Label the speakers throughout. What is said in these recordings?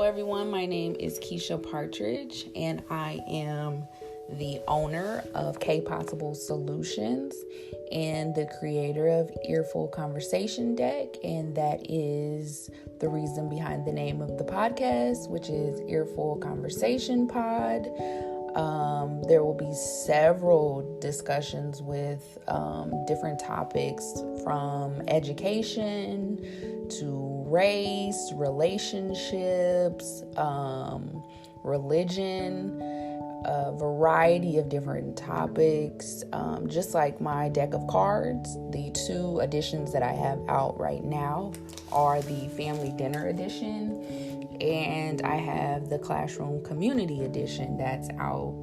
Speaker 1: Hello everyone, my name is Keisha Partridge and I am the owner of K Possible Solutions and the creator of Earful Conversation Deck, and that is the reason behind the name of the podcast, which is Earful Conversation Pod. There will be several discussions with different topics from education to race, relationships, religion, a variety of different topics. Just like my deck of cards, the two editions that I have out right now are the Family Dinner Edition, and I have the Classroom Community Edition that's out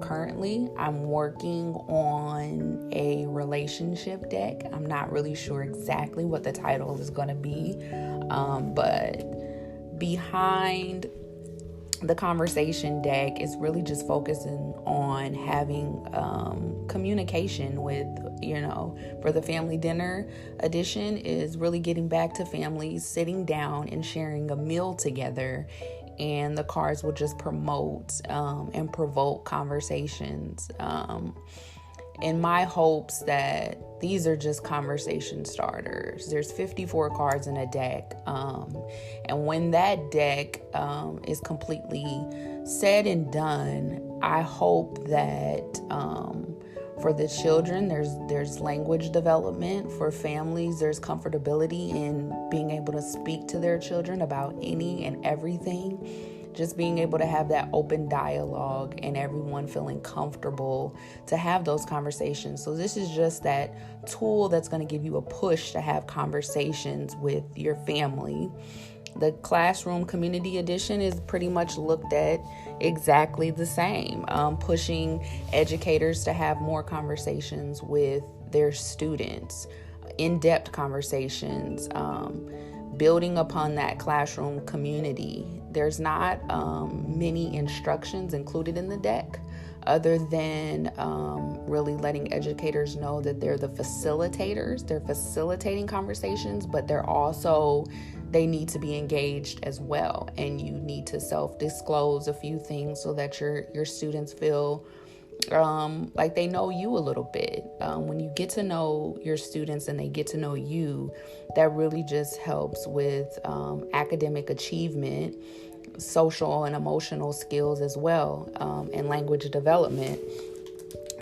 Speaker 1: currently. I'm working on a relationship deck. I'm not really sure exactly what the title is going to be, but behind the conversation deck is really just focusing on having communication with, for the Family Dinner Edition is really getting back to families sitting down and sharing a meal together, and the cards will just promote and provoke conversations in my hopes that these are just conversation starters. There's 54 cards in a deck, and when that deck is completely said and done, I hope that for the children, there's language development. For families, there's comfortability in being able to speak to their children about any and everything. Just being able to have that open dialogue and everyone feeling comfortable to have those conversations. So this is just that tool that's going to give you a push to have conversations with your family. The Classroom Community Edition is pretty much looked at exactly the same, pushing educators to have more conversations with their students, in-depth conversations, building upon that classroom community. There's not many instructions included in the deck other than really letting educators know that they're the facilitators. They're facilitating conversations, but they need to be engaged as well. And you need to self-disclose a few things so that your students feel like they know you a little bit. When you get to know your students and they get to know you, that really just helps with academic achievement, social and emotional skills as well, and language development.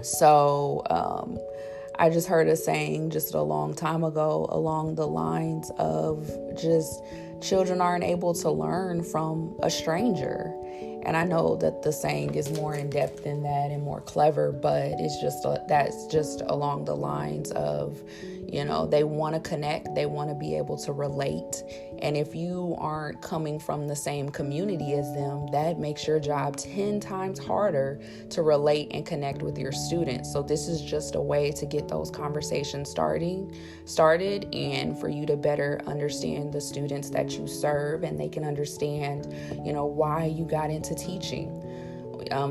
Speaker 1: So I just heard a saying just a long time ago along the lines of just children aren't able to learn from a stranger. And I know that the saying is more in depth than that and more clever, but that's just along the lines of, they want to connect, they want to be able to relate. And if you aren't coming from the same community as them, that makes your job 10 times harder to relate and connect with your students. So this is just a way to get those conversations started and for you to better understand the students that you serve, and they can understand, why you got into teaching.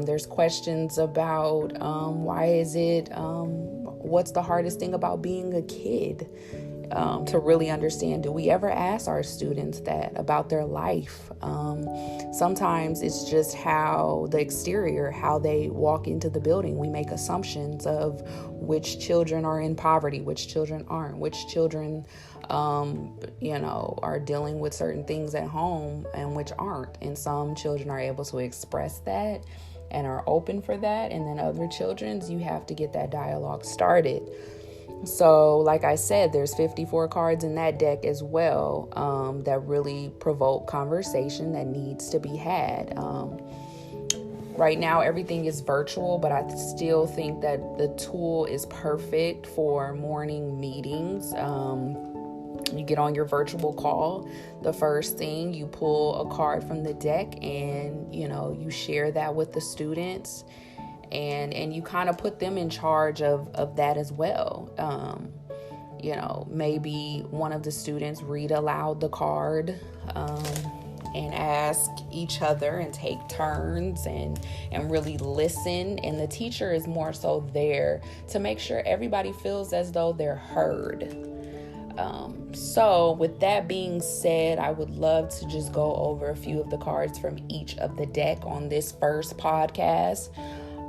Speaker 1: There's questions about what's the hardest thing about being a kid, to really understand. Do we ever ask our students that about their life? Sometimes it's just how the exterior, how they walk into the building. We make assumptions of which children are in poverty, which children aren't, which children are dealing with certain things at home and which aren't. And some children are able to express that and are open for that. And then other children's, you have to get that dialogue started. So like I said, there's 54 cards in that deck as well, that really provoke conversation that needs to be had. Right now, everything is virtual, but I still think that the tool is perfect for morning meetings. You get on your virtual call. The first thing, you pull a card from the deck and, you share that with the students. And you kind of put them in charge of that as well. Maybe one of the students read aloud the card and ask each other and take turns and really listen. And the teacher is more so there to make sure everybody feels as though they're heard. So with that being said, I would love to just go over a few of the cards from each of the deck on this first podcast.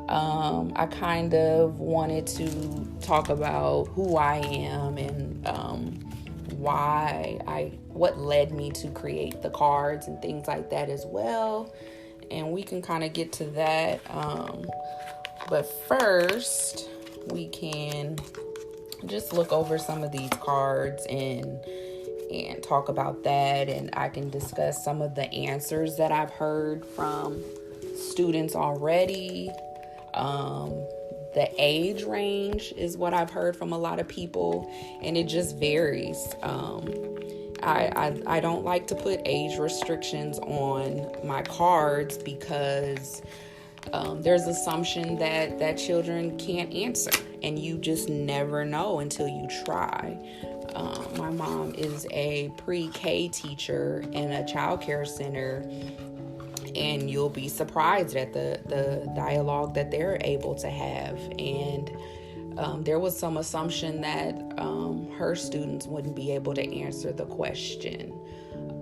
Speaker 1: I kind of wanted to talk about who I am and what led me to create the cards and things like that as well. And we can kind of get to that. But first, we can just look over some of these cards and talk about that. And I can discuss some of the answers that I've heard from students already. The age range is what I've heard from a lot of people, and it just varies. I don't like to put age restrictions on my cards because there's assumption that children can't answer, and you just never know until you try. My mom is a pre-K teacher in a child care center, and you'll be surprised at the dialogue that they're able to have. And there was some assumption that her students wouldn't be able to answer the question.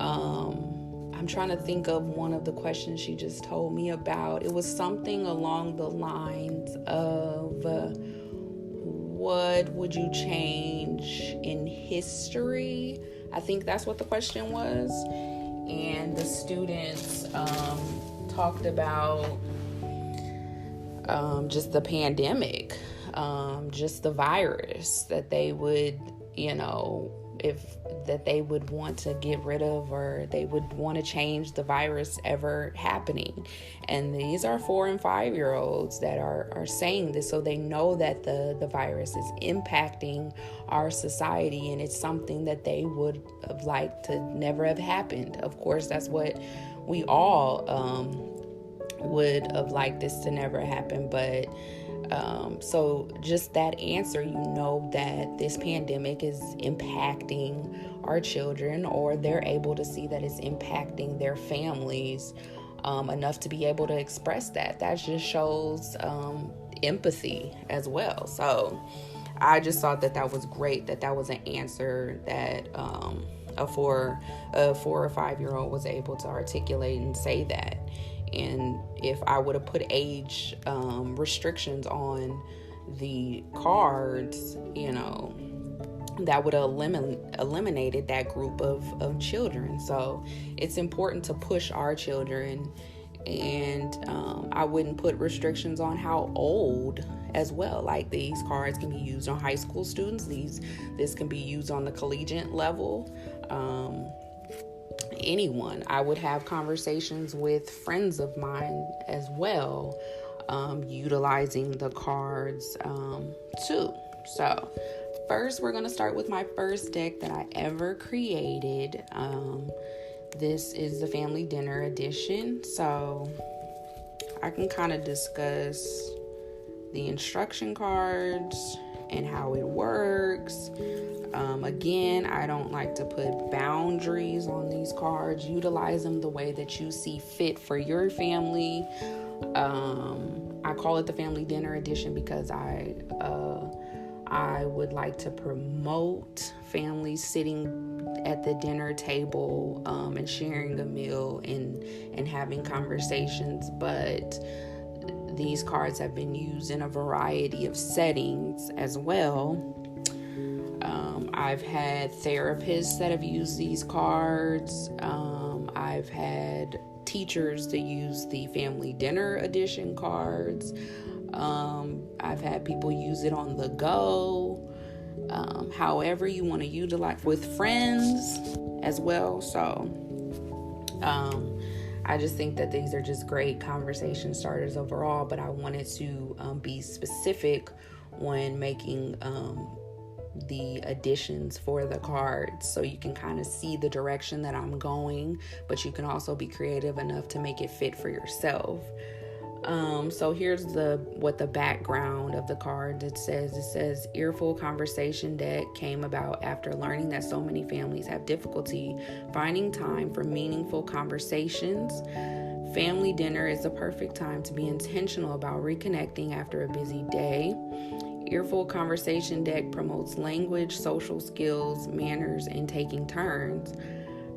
Speaker 1: I'm trying to think of one of the questions she just told me about. It was something along the lines of, what would you change in history? I think that's what the question was. And the students talked about just the pandemic, just the virus that they would, that they would want to get rid of, or they would want to change the virus ever happening. And these are 4 and 5-year-olds that are saying this, so they know that the virus is impacting our society, and it's something that they would have liked to never have happened. Of course, that's what we all would have liked this to never happen, but so just that answer, that this pandemic is impacting our children, or they're able to see that it's impacting their families enough to be able to express that. That just shows empathy as well. So I just thought that was great, that was an answer that a 4 or 5-year-old was able to articulate and say that. And if I would have put age restrictions on the cards, that would have eliminated that group of children. So it's important to push our children, and I wouldn't put restrictions on how old as well. Like, these cards can be used on high school students. This can be used on the collegiate level. Anyone. I would have conversations with friends of mine as well, utilizing the cards too. So first, we're going to start with my first deck that I ever created. This is the Family Dinner Edition. So I can kind of discuss the instruction cards and how it works. Again, I don't like to put boundaries on these cards. Utilize them the way that you see fit for your family. I call it the Family Dinner Edition because I would like to promote families sitting at the dinner table and sharing a meal and having conversations. But these cards have been used in a variety of settings as well. I've had therapists that have used these cards. I've had teachers to use the Family Dinner Edition cards. I've had people use it on the go. However you want to utilize, with friends as well. So I just think that these are just great conversation starters overall, but I wanted to be specific when making the additions for the cards, so you can kind of see the direction that I'm going, but you can also be creative enough to make it fit for yourself. So here's what the background of the card it says Earful Conversation deck came about after learning that so many families have difficulty finding time for meaningful conversations. Family dinner is the perfect time to be intentional about reconnecting after a busy day. Earful Conversation Deck promotes language, social skills, manners, and taking turns.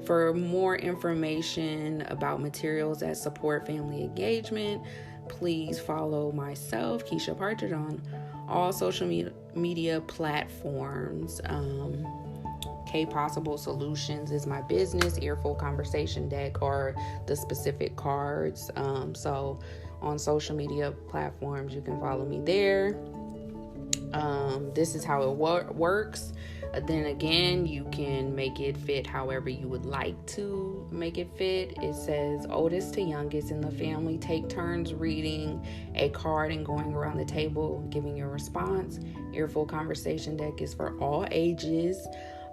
Speaker 1: For more information about materials that support family engagement, please follow myself, Keisha Partridge, on all social media platforms. K Possible Solutions is my business. Earful Conversation Deck are the specific cards. So on social media platforms, you can follow me there. This is how it works. Then again, you can make it fit however you would like to make it fit. It says oldest to youngest in the family take turns reading a card and going around the table giving your response. Earful Conversation Deck is for all ages,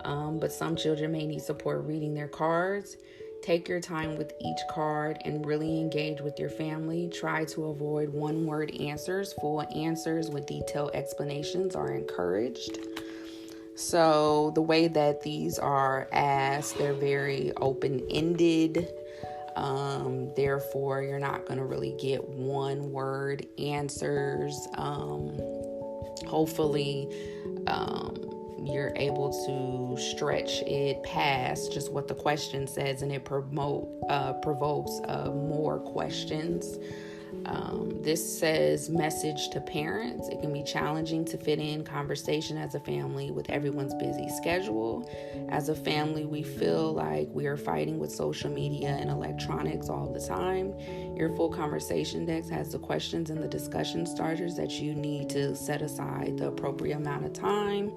Speaker 1: but some children may need support reading their cards. Take your time with each card and really engage with your family. Try to avoid one-word answers. Full answers with detailed explanations are encouraged. So the way that these are asked, they're very open-ended. Therefore, you're not going to really get one-word answers. Hopefully, you're able to stretch it past just what the question says, and it provokes more questions. This says message to parents. It can be challenging to fit in conversation as a family with everyone's busy schedule. As a family, we feel like we are fighting with social media and electronics all the time. Earful Conversation Decks has the questions and the discussion starters that you need to set aside the appropriate amount of time.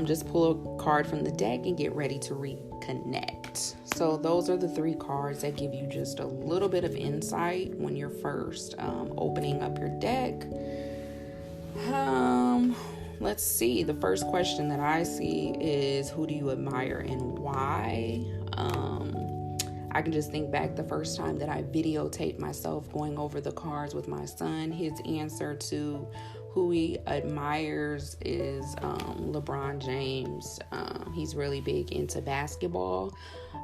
Speaker 1: Just pull a card from the deck and get ready to reconnect. So those are the 3 cards that give you just a little bit of insight when you're first opening up your deck. Let's see. The first question that I see is, who do you admire and why? I can just think back the first time that I videotaped myself going over the cards with my son. His answer to who he admires is LeBron James. He's really big into basketball,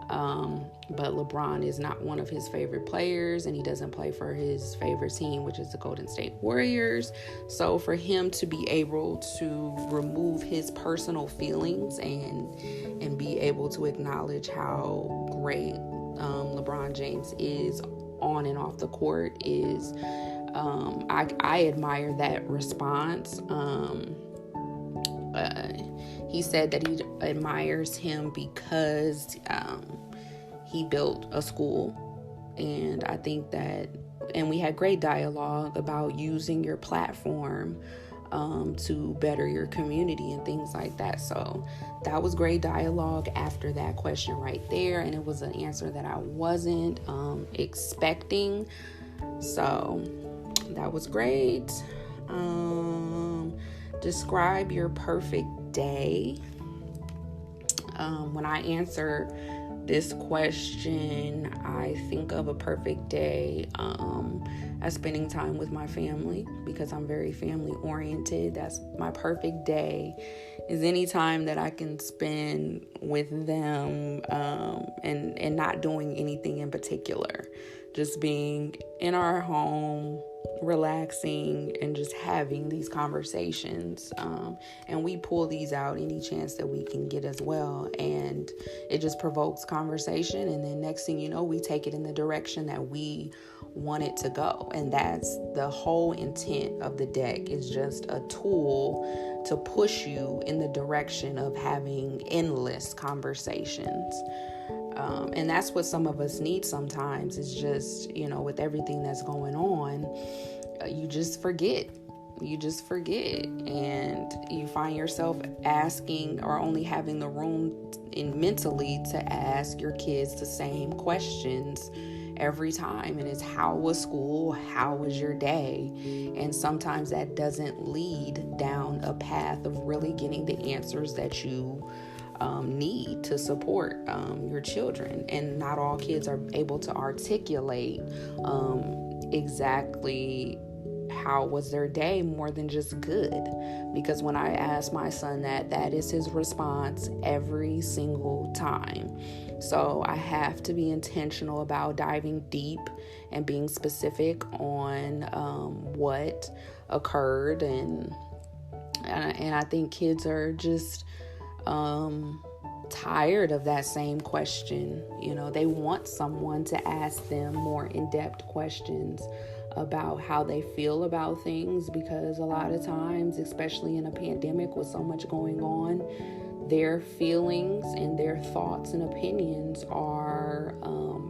Speaker 1: but LeBron is not one of his favorite players, and he doesn't play for his favorite team, which is the Golden State Warriors. So for him to be able to remove his personal feelings and be able to acknowledge how great LeBron James is on and off the court is I admire that response. He said that he admires him because he built a school, and I think that, and we had great dialogue about using your platform to better your community and things like that. So that was great dialogue after that question right there, and it was an answer that I wasn't expecting. So that was great. Describe your perfect day. When I answer this question, I think of a perfect day as spending time with my family, because I'm very family oriented. That's my perfect day, is any time that I can spend with them and not doing anything in particular. Just being in our home, relaxing, and just having these conversations. And we pull these out any chance that we can get as well. And it just provokes conversation. And then next thing you know, we take it in the direction that we want it to go. And that's the whole intent of the deck, is just a tool to push you in the direction of having endless conversations. And that's what some of us need sometimes, is just, with everything that's going on, you just forget. And you find yourself asking, or only having the room mentally to ask your kids the same questions every time. And it's, how was school? How was your day? And sometimes that doesn't lead down a path of really getting the answers that you need to support your children. And not all kids are able to articulate exactly how was their day, more than just good. Because when I ask my son that is his response every single time. So I have to be intentional about diving deep and being specific on what occurred and And I think kids are just tired of that same question. They want someone to ask them more in-depth questions about how they feel about things, because a lot of times, especially in a pandemic with so much going on, their feelings and their thoughts and opinions are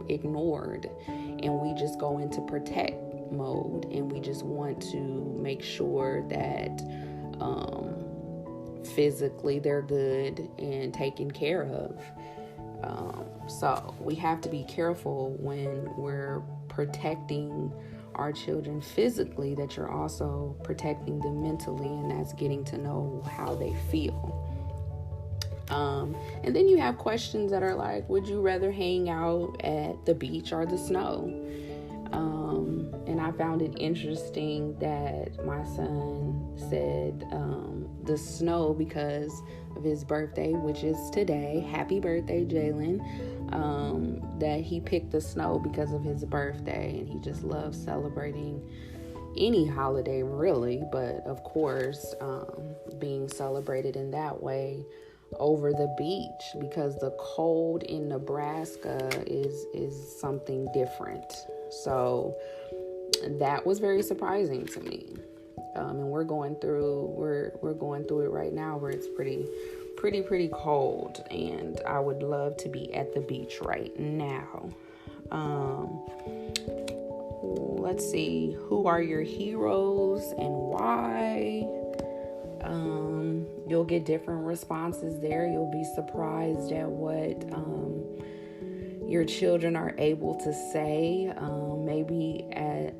Speaker 1: ignored, and we just go into protect mode, and we just want to make sure that physically they're good and taken care of. So we have to be careful when we're protecting our children physically, that you're also protecting them mentally, and that's getting to know how they feel. And then you have questions that are like, would you rather hang out at the beach or the snow? And I found it interesting that my son said the snow because of his birthday, which is today. Happy birthday, Jalen. That he picked the snow because of his birthday, and he just loves celebrating any holiday, really, but of course, being celebrated in that way over the beach, because the cold in Nebraska is something different. So that was very surprising to me. And we're going through it right now, where it's pretty cold, and I would love to be at the beach right now. Let's see, who are your heroes and why? You'll get different responses there. You'll be surprised at what your children are able to say. Maybe at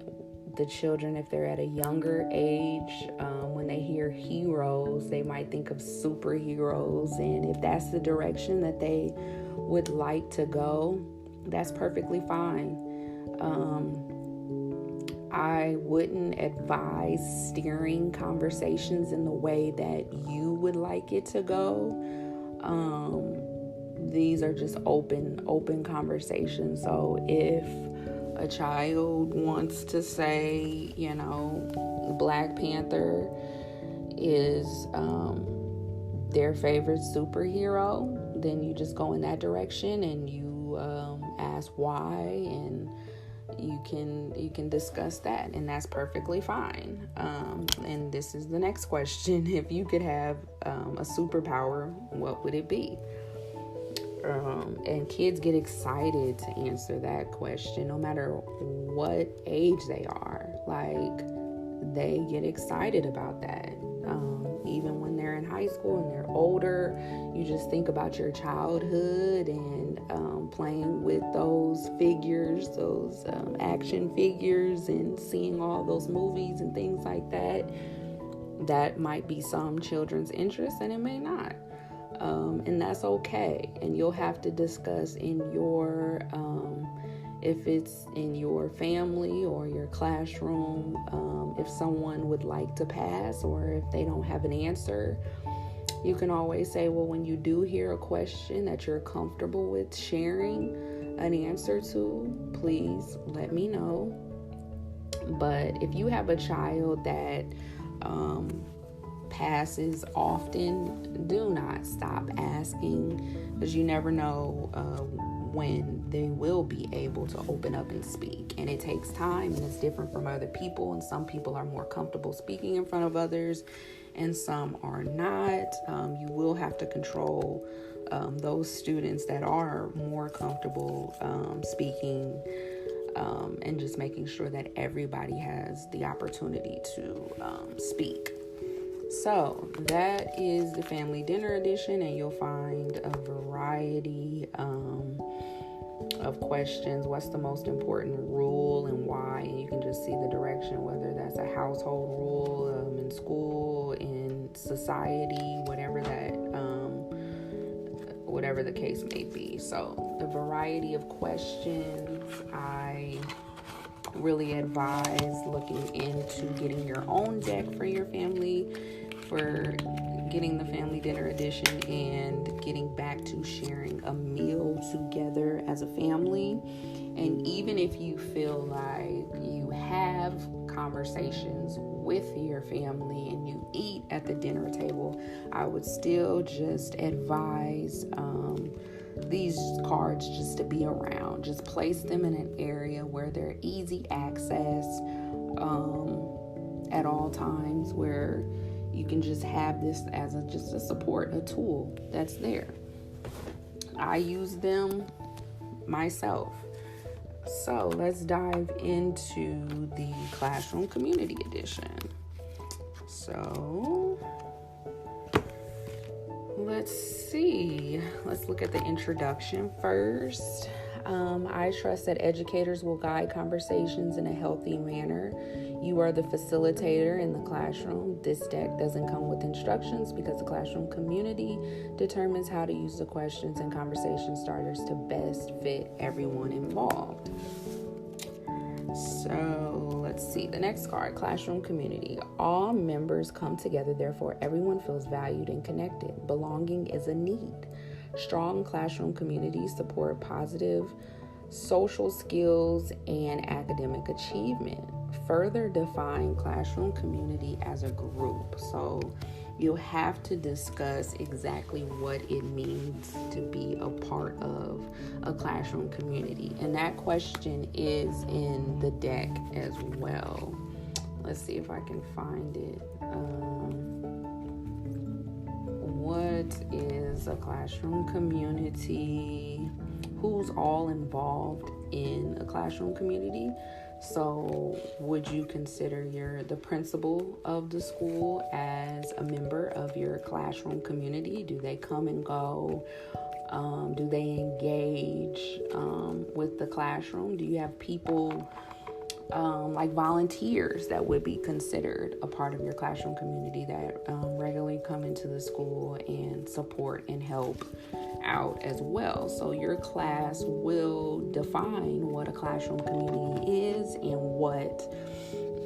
Speaker 1: the children, if they're at a younger age, when they hear heroes, they might think of superheroes. And if that's the direction that they would like to go, that's perfectly fine. I wouldn't advise steering conversations in the way that you would like it to go. These are just open conversations. So if a child wants to say, Black Panther is their favorite superhero, then you just go in that direction, and you ask why, and you can discuss that, and that's perfectly fine. And this is the next question: if you could have a superpower, what would it be? And kids get excited to answer that question, no matter what age they are. Like, they get excited about that. Even when they're in high school and they're older, you just think about your childhood and playing with those figures, those action figures, and seeing all those movies and things like that. That might be some children's interest, and it may not. And that's okay. And you'll have to discuss in your, if it's in your family or your classroom, if someone would like to pass, or if they don't have an answer, you can always say, well, when you do hear a question that you're comfortable with sharing an answer to, please let me know. But if you have a child that passes often, do not stop asking, because you never know when they will be able to open up and speak. And it takes time, and it's different from other people, and some people are more comfortable speaking in front of others and some are not. You will have to control those students that are more comfortable speaking, and just making sure that everybody has the opportunity to speak. So that is the family dinner edition, and you'll find a variety of questions. What's the most important rule and why? And you can just see the direction, whether that's a household rule, in school, in society, whatever the case may be. So the variety of questions, I really advise looking into getting your own deck for your family, for getting the family dinner edition, and getting back to sharing a meal together as a family. And even if you feel like you have conversations with your family and you eat at the dinner table, I would still just advise these cards just to be around. Just place them in an area where they're easy access at all times, where you can just have this as just a support, a tool that's there. I use them myself. So let's dive into the Classroom Community Edition. So let's see. Let's look at the introduction first. I trust that educators will guide conversations in a healthy manner. You are the facilitator in the classroom. This deck doesn't come with instructions because the classroom community determines how to use the questions and conversation starters to best fit everyone involved. So let's see. The next card, Classroom Community. All members come together, therefore everyone feels valued and connected. Belonging is a need. Strong classroom communities support positive social skills and academic achievement. Further define classroom community as a group. So you'll have to discuss exactly what it means to be a part of a classroom community. And that question is in the deck as well. Let's see if I can find it. What is a classroom community? Who's all involved in a classroom community? So would you consider the principal of the school as a member of your classroom community? Do they come and go? Do they engage with the classroom? Do you have people like volunteers that would be considered a part of your classroom community that regularly come into the school and support and help out as well? So your class will define what a classroom community is and what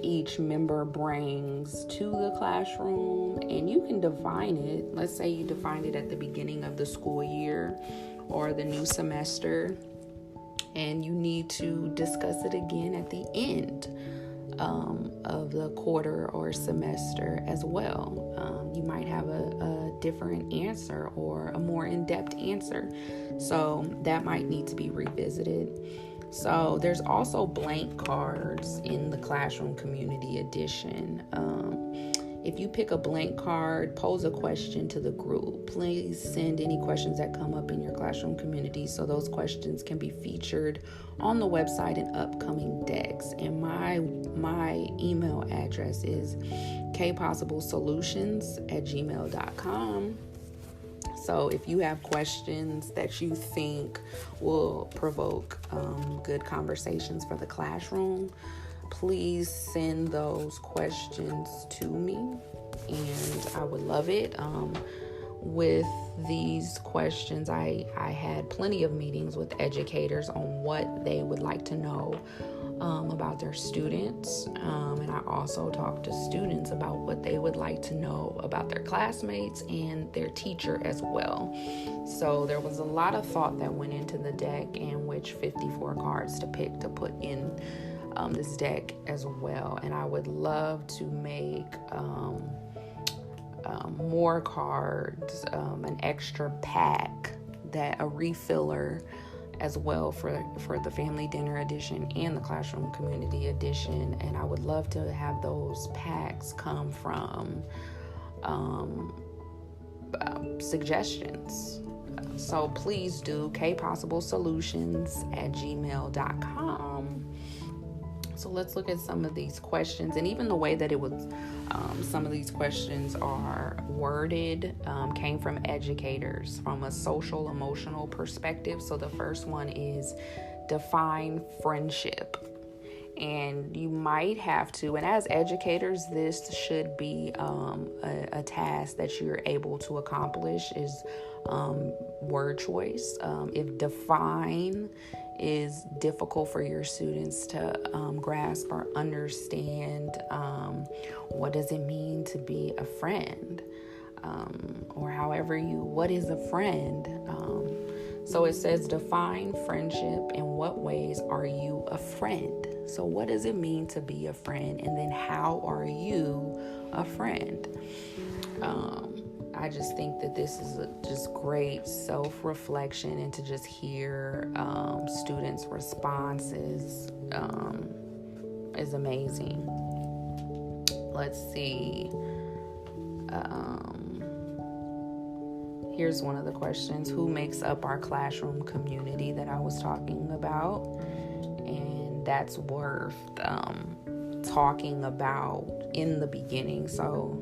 Speaker 1: each member brings to the classroom, and you can define it. Let's say you defined it at the beginning of the school year or the new semester, and you need to discuss it again at the end of the quarter or semester as well. You might have a different answer or a more in-depth answer, so that might need to be revisited. So there's also blank cards in the Classroom Community Edition. If you pick a blank card, pose a question to the group. Please send any questions that come up in your classroom community so those questions can be featured on the website in upcoming decks. And my email address is kpossiblesolutions@gmail.com. So if you have questions that you think will provoke good conversations for the classroom, please send those questions to me, and I would love it. With these questions, I had plenty of meetings with educators on what they would like to know about their students, and I also talked to students about what they would like to know about their classmates and their teacher as well. So there was a lot of thought that went into the deck, and which 54 cards to pick to put in this deck as well. And I would love to make more cards, an extra pack, a refiller as well for the Family Dinner Edition and the Classroom Community Edition. And I would love to have those packs come from suggestions. So please do kpossiblesolutions@gmail.com. So let's look at some of these questions, and even the way that some of these questions are worded came from educators from a social emotional perspective. So the first one is define friendship. And you might have to, and as educators, this should be a task that you're able to accomplish, is word choice. If define is difficult for your students to grasp or understand, what does it mean to be a friend? Or what is a friend? So it says define friendship. In what ways are you a friend? So what does it mean to be a friend? And then how are you a friend? I just think that this is just great self-reflection, and to just hear students' responses is amazing. Let's see. Here's one of the questions. Who makes up our classroom community that I was talking about? And that's worth talking about in the beginning. So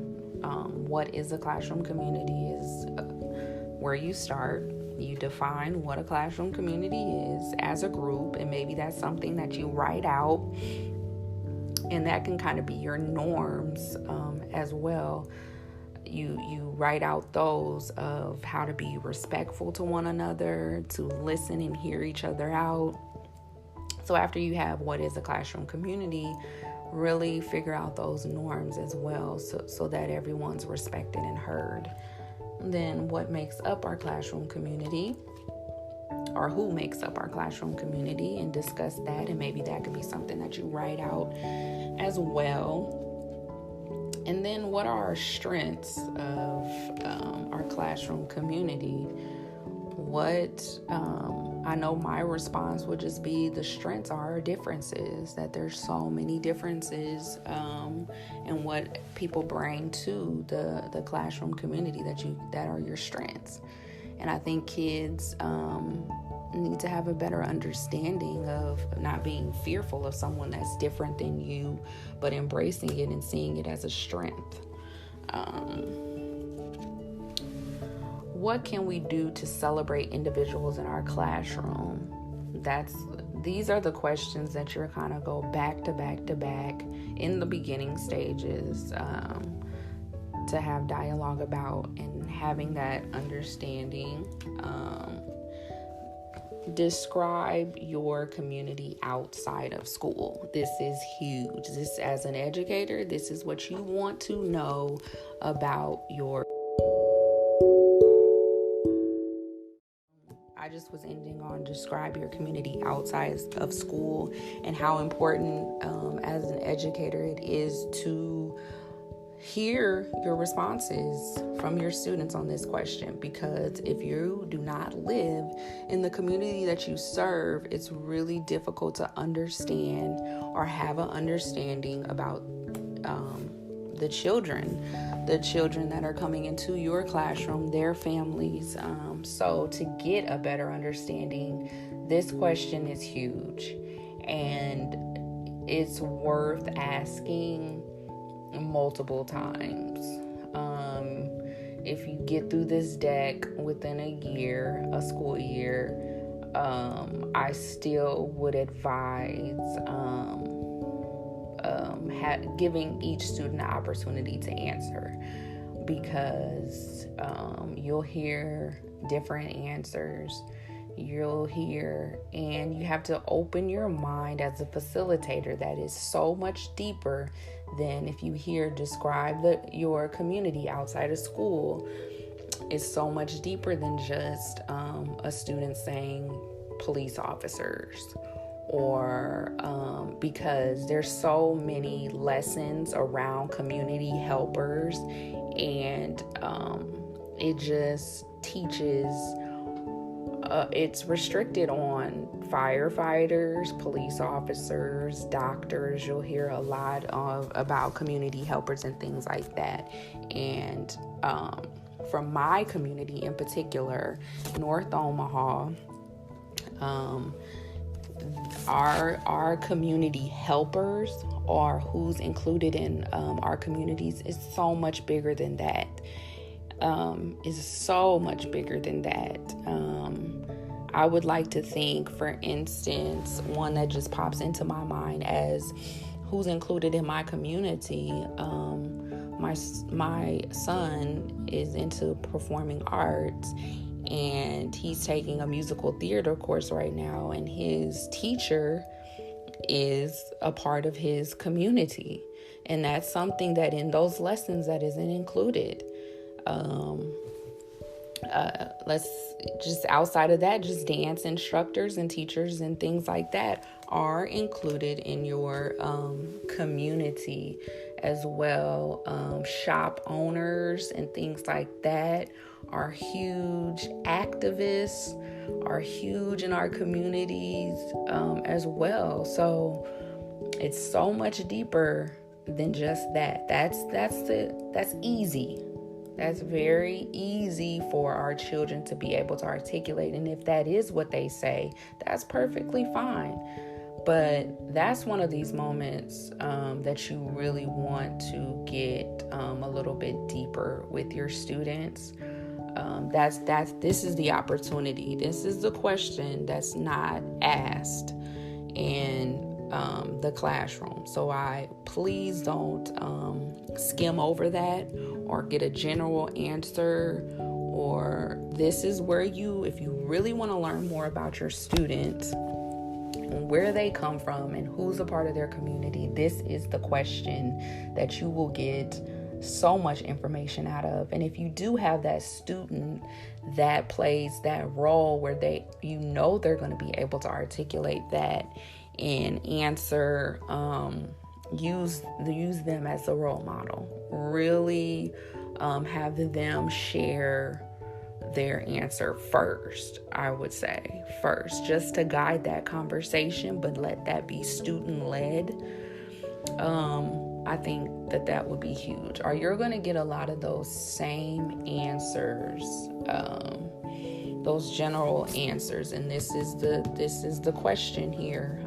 Speaker 1: what is a classroom community is where you start. You define what a classroom community is as a group, and maybe that's something that you write out, and that can kind of be your norms as well. You write out those of how to be respectful to one another, to listen and hear each other out. So after you have what is a classroom community, really figure out those norms as well, so that everyone's respected and heard. Then what makes up our classroom community, or who makes up our classroom community, and discuss that. And maybe that could be something that you write out as well. And then what are our strengths of our classroom community? I know my response would just be the strengths are our differences, that there's so many differences in what people bring to the classroom community that are your strengths. And I think kids need to have a better understanding of not being fearful of someone that's different than you, but embracing it and seeing it as a strength. What can we do to celebrate individuals in our classroom? These are the questions that you're kind of go back to back to back in the beginning stages to have dialogue about, and having that understanding. Describe your community outside of school. This is huge. This, as an educator, this is what you want to know about your. I just was ending on describe your community outside of school, and how important as an educator it is to hear your responses from your students on this question, because if you do not live in the community that you serve, it's really difficult to understand or have an understanding about the children that are coming into your classroom, their families. So to get a better understanding, this question is huge, and it's worth asking multiple times. If you get through this deck within a school year, I still would advise giving each student an opportunity to answer, because you'll hear different answers. You'll hear, and you have to open your mind as a facilitator. That is so much deeper than if you hear describe your community outside of school. It's so much deeper than just a student saying police officers, or because there's so many lessons around community helpers, and it just teaches. It's restricted on firefighters, police officers, doctors. You'll hear a lot about community helpers and things like that. And from my community in particular, North Omaha, our community helpers, or who's included in our communities, is so much bigger than that. Is so much bigger than that. I would like to think, for instance, one that just pops into my mind as who's included in my community. My son is into performing arts, and he's taking a musical theater course right now, and his teacher is a part of his community, and that's something that in those lessons that isn't included. Let's just outside of that, just dance instructors and teachers and things like that are included in your community as well. Shop owners and things like that are huge. Activists are huge in our communities as well. So it's so much deeper than just that. That's easy. That's very easy for our children to be able to articulate. And if that is what they say, that's perfectly fine. But that's one of these moments that you really want to get a little bit deeper with your students. This is the opportunity. This is the question that's not asked in the classroom. So please don't skim over that or get a general answer, or this is where if you really want to learn more about your students, where they come from and who's a part of their community, this is the question that you will get so much information out of. And if you do have that student that plays that role where they're going to be able to articulate that and answer, use them as a role model. Really have them share their answer first, I would say first, just to guide that conversation, but let that be student led. I think that would be huge. Or you're going to get a lot of those same answers, those general answers, and this is the question here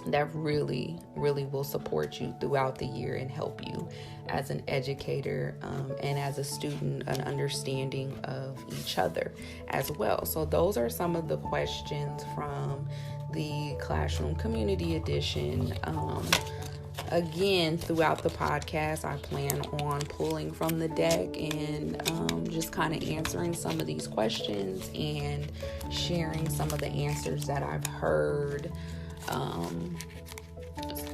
Speaker 1: that really will support you throughout the year and help you as an educator and as a student, an understanding of each other as well. So those are some of the questions from the Classroom Community Edition. Again, throughout the podcast, I plan on pulling from the deck and just kind of answering some of these questions and sharing some of the answers that I've heard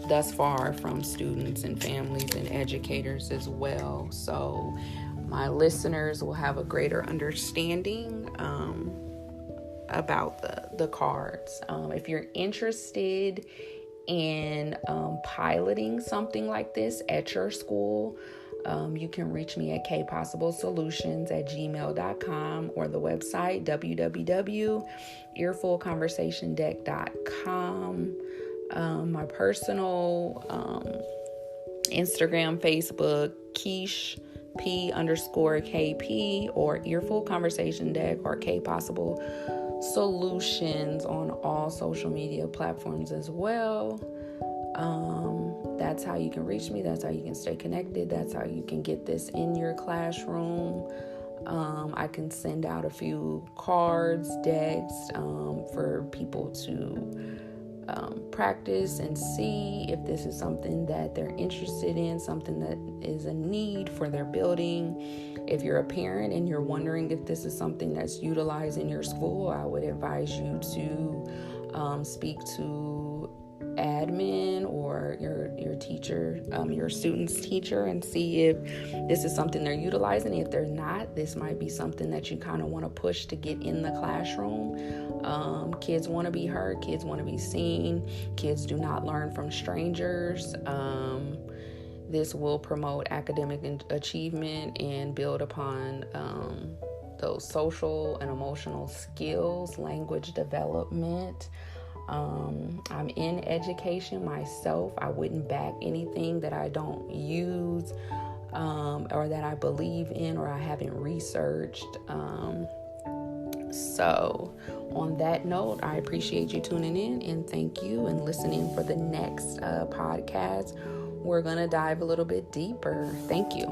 Speaker 1: thus far from students and families and educators as well. So my listeners will have a greater understanding about the cards. If you're interested in piloting something like this at your school, you can reach me at kpossiblesolutions@gmail.com or the website www.earfulconversationdeck.com. My personal Instagram, Facebook, Keish P_KP, or Earful Conversation Deck, or K Possible Solutions on all social media platforms as well. That's how you can reach me. That's how you can stay connected. That's how you can get this in your classroom. I can send out a few cards, decks, for people to practice and see if this is something that they're interested in, something that is a need for their building. If you're a parent and you're wondering if this is something that's utilized in your school, I would advise you to speak to admin or your teacher, your student's teacher, and see if this is something they're utilizing. If they're not, this might be something that you kind of want to push to get in the classroom. Kids want to be heard. Kids want to be seen. Kids do not learn from strangers. This will promote academic achievement and build upon those social and emotional skills, language development. I'm in education myself. I wouldn't back anything that I don't use or that I believe in or I haven't researched. So on that note, I appreciate you tuning in, and thank you, and listening for the next podcast. We're going to dive a little bit deeper. Thank you.